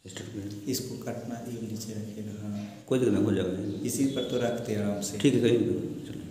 इसको काटना, ये नीचे रखिएगा। हाँ कोई दिक्कत नहीं, हो जाएगा। इसी पर तो रखते आराम से। ठीक है, कहीं चलिए।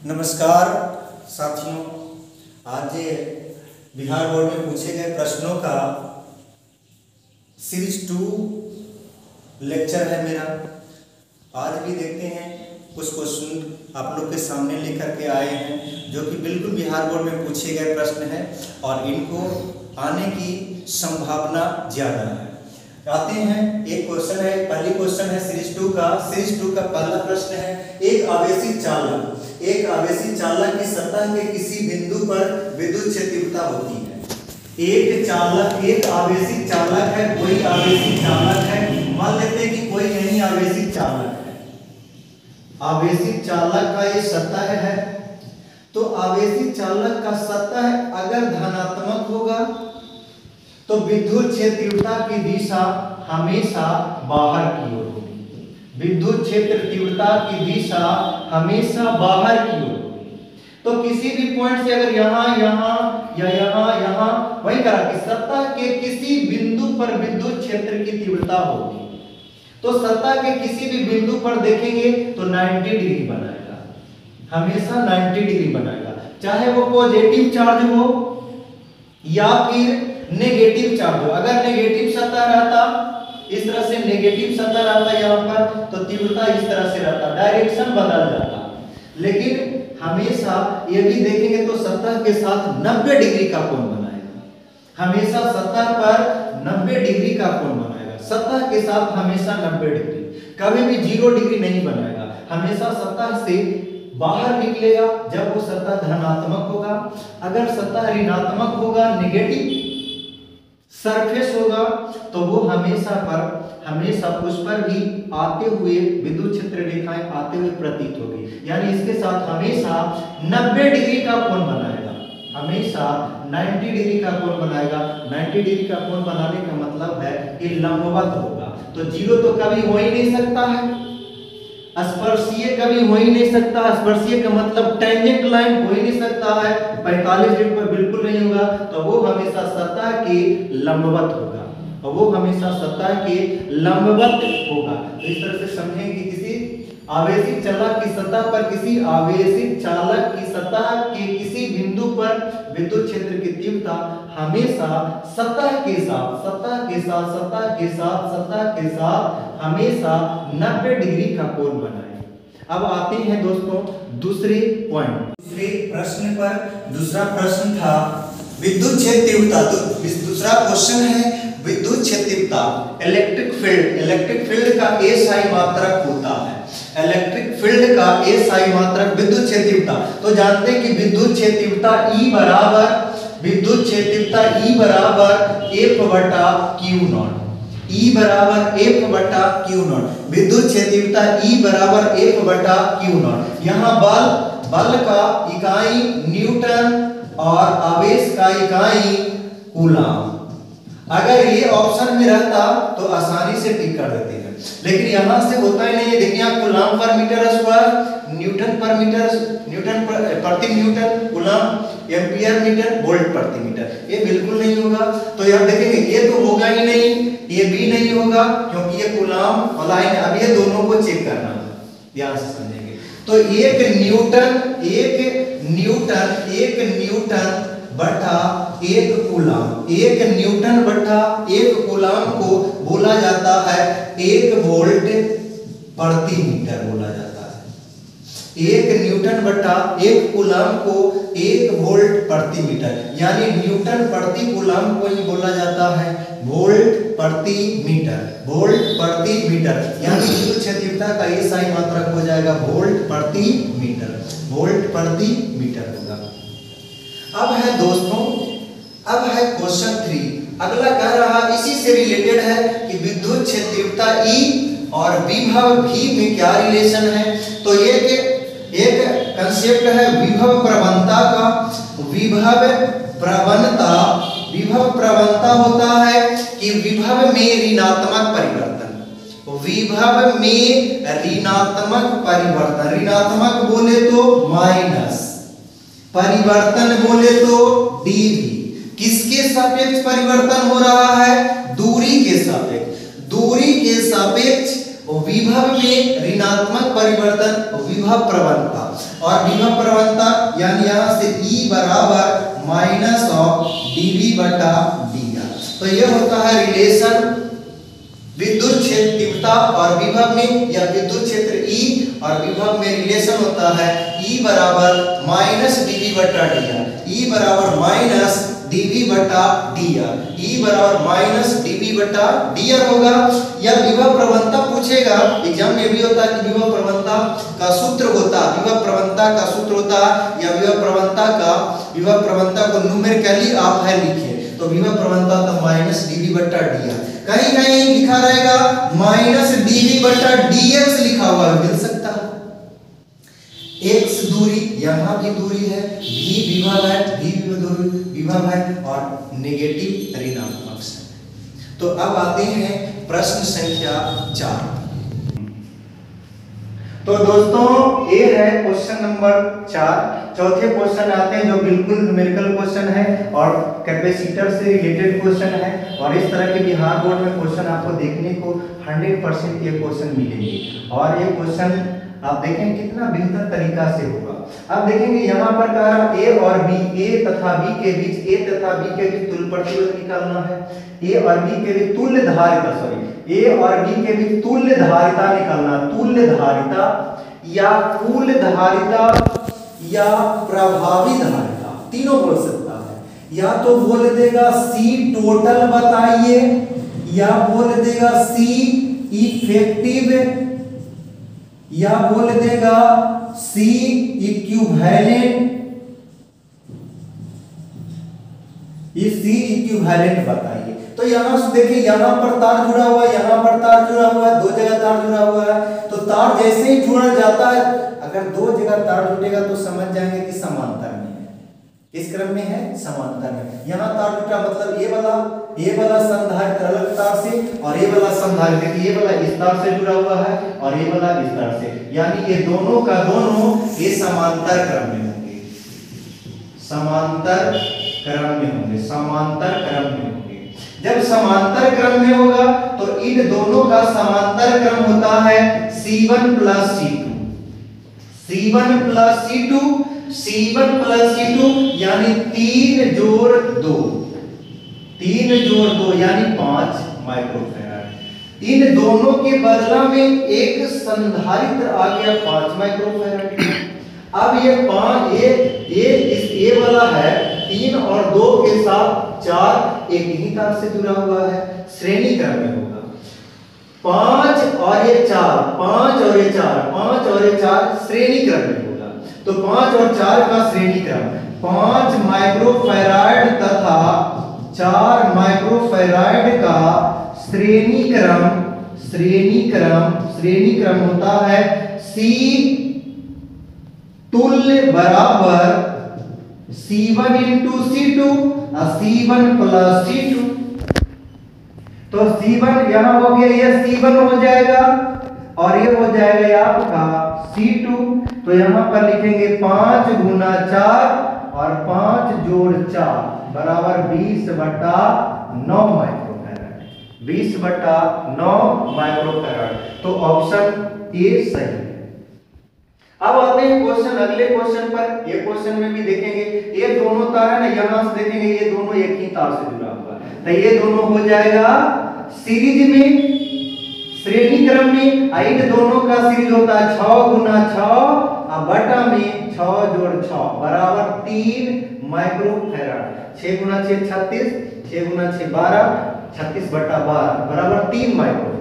नमस्कार साथियों, आज बिहार बोर्ड में पूछे गए प्रश्नों का सीरीज 2 लेक्चर है मेरा। आज भी देखते हैं कुछ क्वेश्चन आप लोग के सामने लेकर के आए हैं जो कि बिल्कुल बिहार बोर्ड में पूछे गए प्रश्न हैं और इनको आने की संभावना ज़्यादा है। आते हैं, एक क्वेश्चन है, पहली क्वेश्चन है सीरीज 2 का। सीरीज 2 का पहला प्रश्न है, एक आवेशित चालक की सतह के किसी बिंदु पर विद्युत क्षेत्रता होती है। एक आवेशित चालक है, कोई आवेशित चालक है, मान लेते हैं कि कोई यही आवेशित चालक है। आवेशित चालक का ये सतह है, तो आवेशित चालक का सतह अगर धनात्मक होगा तो विद्युत क्षेत्रता की दिशा हमेशा बाहर की ओर होगी। विद्युत क्षेत्र तीव्रता की दिशा हमेशा बाहर की ओर होगी। तो किसी भी पॉइंट से अगर यहाँ या यहाँ वही करा कि सतह के किसी बिंदु पर विद्युत क्षेत्र की तीव्रता होगी, तो सतह के किसी भी बिंदु पर देखेंगे तो 90 डिग्री बनाएगा, हमेशा 90 डिग्री बनाएगा, चाहे वो पॉजिटिव चार्ज हो या फिर नेगेटिव चार्ज हो। अगर नेगेटिव सतह रहता, इस तरह से नेगेटिव सतह रहता यहाँ पर, तो तीव्रता इस तरह से रहता, डायरेक्शन बदल जाता। लेकिन हमेशा ये भी देखेंगे तो सतह के साथ 90 डिग्री का कोण बनाएगा, हमेशा सतह पर 90 डिग्री का कोण बनाएगा, सतह के साथ हमेशा 90 डिग्री, कभी भी 0 डिग्री नहीं बनाएगा, हमेशा सतह से बाहर निकलेगा जब वो सतह धनात्मक होगा। अगर सतह ऋणात्मक होगा, नेगेटिव सरफेस होगा, तो वो हमेशा उस पर भी आते हुए विद्युत क्षेत्र रेखाएं आते हुए प्रतीत होगी, यानी इसके साथ हमेशा 90 डिग्री का कोण बनाएगा, हमेशा 90 डिग्री का कोण बनाएगा। 90 डिग्री का कोण बनाने का मतलब है कि लंबवत होगा, तो 0 तो कभी हो ही नहीं सकता है, स्पर्शीय कभी हो ही नहीं सकता, स्पर्शीय का मतलब टेंजेंट लाइन हो ही नहीं सकता है, 45 डिग्री पर बिल्कुल नहीं होगा, तो वो हमेशा सतह के लंबवत होगा, और वो हमेशा सतह के लंबवत होगा। तो इस तरह से समझें कि किसी आवेशित चालक की सतह पर, किसी आवेशित चालक की सतह के किसी बिंदु पर विद्युत क्षेत्र की तीव्रता हमेशा सतह के साथ हमेशा 90 डिग्री का कोण बनाए। अब आते हैं दोस्तों दूसरे पॉइंट, दूसरे प्रश्न पर। दूसरा प्रश्न था विद्युत क्षेत्र तीव्रता। तो दूसरा क्वेश्चन है विद्युत क्षेत्र तीव्रता। इलेक्ट्रिक फील्ड का SI मात्रक होता है, इलेक्ट्रिक फील्ड का SI मात्रक विद्युत क्षेत्र तीव्रता। तो जानते हैं कि विद्युत क्षेत्र तीव्रता E बराबर F/Q0, E बराबर F/Q0, विद्युत क्षेत्र तीव्रता E बराबर F/Q0। यहाँ बल का इकाई न्यूटन और आवेश का इकाई कूलम। अगर ये ऑप्शन में रहता तो आसानी से टिक कर देते हैं, लेकिन यहाँ से होता ही नहीं है। देखिए आप coulomb per metre square, newton प्रति newton, coulomb ampere metre, volt प्रति मीटर, ये बिल्कुल नहीं होगा। तो यहाँ देखेंगे ये तो होगा ही नहीं, ये भी नहीं होगा, क्योंकि ये कूलम वाला है। अब ये दोनों को चेक करना है, ध्यान से समझेंगे। तो एक न्यूटन बटा एक कूलम को बोला जाता है 1 वोल्ट प्रति मीटर बोला जाता है। 1 न्यूटन बटा 1 कूलम को 1 वोल्ट प्रति मीटर, यानी न्यूटन प्रति कूलम को ही बोला जाता है वोल्ट प्रति मीटर, यानी विद्युत क्षेत्रता का SI मात्रक हो जाएगा वोल्ट प्रति मीटर होगा। अब है दोस्तों, अब है क्वेश्चन 3। अगला कह रहा इसी से रिलेटेड है कि विद्युत क्षेत्रता E और विभव V में क्या रिलेशन है। तो एक कंसेप्ट है विभव प्रवणता का। विभव प्रवणता होता है कि विभव में ऋणात्मक परिवर्तन, ऋणात्मक बोले तो माइनस, परिवर्तन बोले तो dV, किसके सापेक्ष परिवर्तन हो रहा है? दूरी के सापेक्ष। दूरी के सापेक्ष विभव में ऋणात्मक परिवर्तन विभव प्रवणता, और विभव प्रवणता यानी यहां से E बराबर माइनस ऑफ dV बटा dr। तो ये होता है रिलेशन विद्युत क्षेत्र तीव्रता और विभव में, या विद्युत क्षेत्र E और विभव में रिलेशन होता है E बराबर माइनस dV बटा dr। E बराबर माइनस dV बटा dr। E बराबर माइनस dV बटा dr होगा। या विभव प्रवणता पूछेगा, एग्जाम में भी होता है कि विभव प्रवणता का सूत्र होता, विभव प्रवणता का सूत्र होता, या विभव प्रवणता को न्यूमेरिकली आप है लिखे, तो विभव प्रवणता तो माइनस dV बटा dr। कहीं कहीं लिखा रहेगा माइनस dV बटा dx लिखा हुआ मिल सकता है। x दूरी, यहाँ भी दूरी है, v विभव है, v विभव है, और नेगेटिव ऋणात्मक है। तो अब आते हैं प्रश्न संख्या 4। तो दोस्तों ये है क्वेश्चन नंबर 4। चौथे क्वेश्चन आते हैं जो बिल्कुल न्यूमेरिकल क्वेश्चन है और कैपेसिटर से रिलेटेड क्वेश्चन है, और इस तरह के बिहार बोर्ड में क्वेश्चन आपको देखने को 100% ये क्वेश्चन मिलेंगे, और ये क्वेश्चन आप देखें कितना बेहतर तरीका से होगा। अब देखेंगे यहाँ पर कह रहा A और B, A तथा B के बीच, A तथा B के बीच तुल्य प्रतिरोध निकालना है। A और B के बीच तुल्य धारिता, A और B के बीच तुल्य धारिता निकालना, तुल्य धारिता या कुल धारिता या प्रभावी धारिता, तीनों बोल सकता है। या तो बोल देगा C टोटल बताइए, या बोल देगा C इफेक्टिव, या बोल देगा C इक्विवेलेंट, ये C इक्विवेलेंट बताइए। तो यहां से देखिए, यहां पर तार जुड़ा हुआ है, यहां पर तार जुड़ा हुआ है, दो जगह तार जुड़ा हुआ है। तो तार जैसे ही जुड़ा जाता है, अगर दो जगह तार जुटेगा तो समझ जाएंगे कि समांतर में है। किस क्रम में है? समांतर में। यहां तार जुटा मतलब ये वाला संधारित्र अलग तार से, और ये वाला संधारित्र, ये वाला इस तार से जुड़ा हुआ है और ये वाला इस तार से, यानी ये दोनों का दोनों ये समांतर क्रम में होंगे, समांतर क्रम में होंगे, समांतर क्रम में होंगे। जब समांतर क्रम में होगा तो इन दोनों का समांतर क्रम होता है C1 plus C2, C1 plus C2, C1 plus C2 यानी 3 जोड़ 2, 3 जोड़ 2 यानी 5 माइक्रोफैराड। इन दोनों के बदला में एक संधारित्र आ गया 5 माइक्रोफैराड। अब ये 5 ये वाला है 3 और 2 के साथ 4 एक ही तार से जुड़ा हुआ है, श्रेणी क्रम में होगा। 5 और ये 4, 5 और ये 4, 5 और ये 4 श्रेणी क्रम में होगा। तो 5 और 4 का श्रेणी क्रम 5 माइक्रोफैराड तथा 4 माइक्रोफैराड का श्रेणी क्रम होता है C तुल्य बराबर C1 इंटू C2 और C1 प्लस C2। तो C1 यहां हो गया, ये C1 हो जाएगा और ये हो जाएगा आपका C2। तो यहां पर लिखेंगे 5 गुना 4 और 5 जोड़ 4 बराबर 20/9 माइक्रोफैराड, 20/9 माइक्रोफैराड। तो ऑप्शन ए सही है। अब आते हैं क्वेश्चन, अगले क्वेश्चन पर। ये क्वेश्चन में भी देखेंगे ये दोनों तार है ना, यहां से देखेंगे ये दोनों एक ही तार से जुड़ा हुआ है, तो ये दोनों हो जाएगा सीरीज में, श्रेणी क्रम में। इन दोनों का सीरीज होता है 6 गुना 6 और बटा में 6 जोड़ 6 बराबर 3 माइक्रोफैराड। 6 गुना 6 36, 6 गुना 6 12, 36/12 बराबर 3 माइक्रो।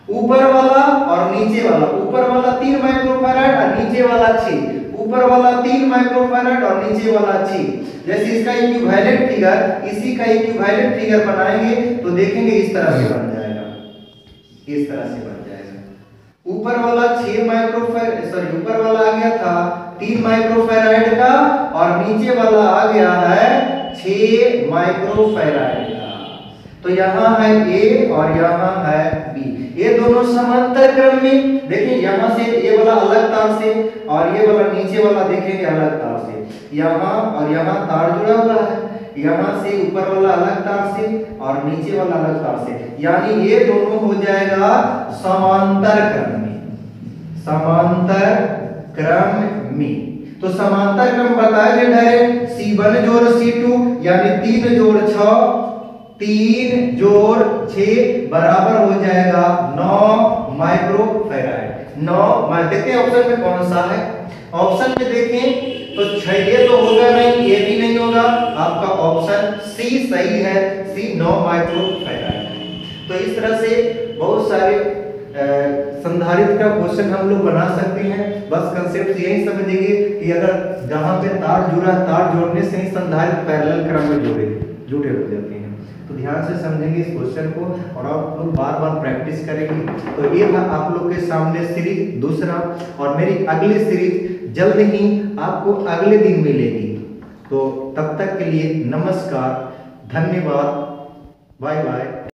ऊपर वाला और नीचे वाला, ऊपर वाला 3 माइक्रोफैराड और नीचे वाला 6, ऊपर वाला 3 माइक्रोफैराड और नीचे वाला 6। जैसे इसका इक्विवेलेंट फिगर, इसी का इक्विवेलेंट फिगर बनाएंगे तो देखेंगे इस तरह से बन जाएगा, इस तरह से बन जाएगा। ऊपर वाला 6 माइक्रोफैराड, सॉरी ऊपर वाला आ गया था 3 माइक्रोफैराड का और नीचे वाला आ गया है 6 माइक्रोफैराड का। तो यहाँ है A और यहाँ है B, ये दोनों समांतर क्रम में। देखिए यहाँ से ये वाला अलग तार से और ये वाला नीचे वाला देखेंगे अलग तार से, यहाँ और यहाँ तार जुड़ा हुआ है। यहाँ से ऊपर वाला अलग तार से और नीचे वाला अलग तार से, यानी ये दोनों हो जाएगा समांतर क्रम में, समांतर क्रम में। तो समांतर क्रम बताया जो डायरेक्ट C1 जोड़ C2 यानी 3 जोड़ 6, 3 जोड़ 6 बराबर हो जाएगा 9 माइक्रोफैराड। 9 देखते हैं ऑप्शन में कौन सा है। ऑप्शन में देखें तो 6 ये तो होगा नहीं, ये भी नहीं होगा, आपका ऑप्शन सी सही है, सी 9 माइक्रोफैराड है। तो इस तरह से बहुत सारे संधारित्र का क्वेश्चन हम लोग बना सकते हैं। बस कंसेप्ट यही समझिए कि अगर जहां पे तार जुड़ा, तार जोड़ने से ही संधारित्र पैरेलल क्रम में जुड़े हो जाते हैं। तो ध्यान से समझेंगे इस क्वेश्चन को और आप लोग बार बार प्रैक्टिस करेंगे। तो ये था आप लोग के सामने सीरीज दूसरा, और मेरी अगली सीरीज जल्द ही आपको अगले दिन मिलेगी। तो तब तक के लिए नमस्कार, धन्यवाद, बाय बाय।